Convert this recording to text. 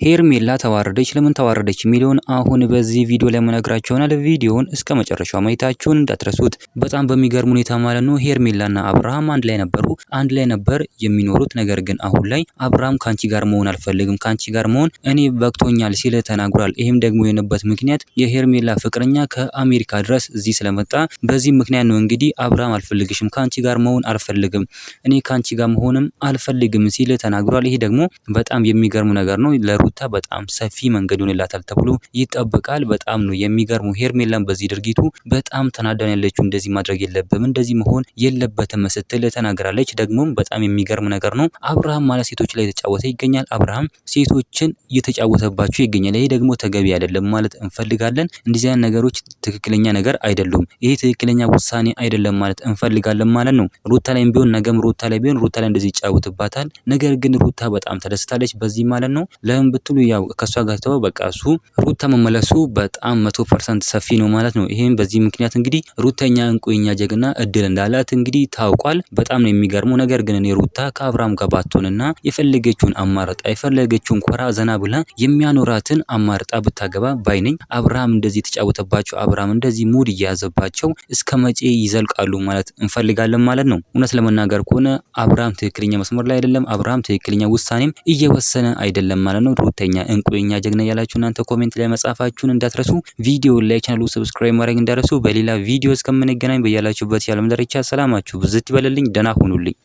ሄርሜላ ተዋረደች። ለምን ተዋረደች የሚለውን አሁን በዚህ ቪዲዮ ላይ መነግራችሁ ይሆናል። ቪዲዮውን እስከ መጨረሻው ማየታችሁን እንዳትረሱት። በጣም በሚገርም ሁኔታ ማለት ነው ሄርሜላና አብርሃም አንድ ላይ ነበሩ። አንድ ላይ ነበር የሚኖሩት። ነገር ግን አሁን ላይ አብርሃም ካንቺ ጋር መሆን አልፈልግም፣ ካንቺ ጋር መሆን እኔ በቅቶኛል ሲል ተናግሯል። ይህም ደግሞ የሆነበት ምክንያት የሄርሜላ ፍቅረኛ ከአሜሪካ ድረስ እዚህ ስለመጣ በዚህ ምክንያት ነው እንግዲህ አብርሃም አልፈልግሽም፣ ካንቺ ጋር መሆን አልፈልግም፣ እኔ ካንቺ ጋር መሆንም አልፈልግም ሲል ተናግሯል። ይሄ ደግሞ በጣም የሚገርም ነገር ነው። ለሩታ በጣም ሰፊ መንገድ ይሆንላታል ተብሎ ይጠበቃል። በጣም ነው የሚገርመው። ሄርሜላም በዚህ ድርጊቱ በጣም ተናዳን ያለችው እንደዚህ ማድረግ የለብም እንደዚህ መሆን የለበትም ስትል ተናግራለች። ደግሞም በጣም የሚገርም ነገር ነው። አብርሃም ማለት ሴቶች ላይ የተጫወተ ይገኛል። አብርሃም ሴቶችን እየተጫወተባቸው ይገኛል። ይሄ ደግሞ ተገቢ አይደለም ማለት እንፈልጋለን። እንደዚህ አይነት ነገሮች ትክክለኛ ነገር አይደሉም። ይሄ ትክክለኛ ውሳኔ አይደለም ማለት እንፈልጋለን ማለት ነው። ሩታ ላይም ቢሆን ነገም ሩታ ላይ ቢሆን ሩታ ላይ እንደዚህ ይጫወትባታል። ነገር ግን ሩታ በጣም ተደስታለች በዚህ ማለት ነው። ለምን ብትሉ ያው ከሷ ጋር ተው በቃ እሱ ሩታ መመለሱ በጣም 100% ሰፊ ነው ማለት ነው። ይሄን በዚህ ምክንያት እንግዲህ ሩተኛ እንቁኛ ጀግና እድል እንዳላት እንግዲህ ታውቋል። በጣም ነው የሚገርመው። ነገር ግን እኔ ሩታ ከአብርሃም ጋር ባትሆንና የፈለገችውን አማርጣ የፈለገችውን ኮራ ዘና ብላ የሚያኖራትን አማርጣ ብታገባ ባይነኝ። አብርሃም እንደዚህ የተጫወተባቸው አብርሃም እንደዚህ ሙድ እየያዘባቸው እስከ መቼ ይዘልቃሉ ማለት እንፈልጋለን ማለት ነው። እውነት ለመናገር ከሆነ አብርሃም ትክክለኛ መስመር ላይ አይደለም። አብርሃም ትክክለኛ ውሳኔም እየወሰነ አይደለም ማለት ነው። ሩተኛ እንቁኛ ጀግና ያላችሁ እናንተ ኮሜንት ላይ መጻፋችሁን እንዳትረሱ። ቪዲዮ ላይክ ቻናሉ ሰብስክራይብ ማድረግ እንዳትረሱ። በሌላ ቪዲዮ እስከምንገናኝ በያላችሁበት የዓለም ዳርቻ ሰላማችሁ ብዝት ይበልልኝ። ደህና ሁኑልኝ።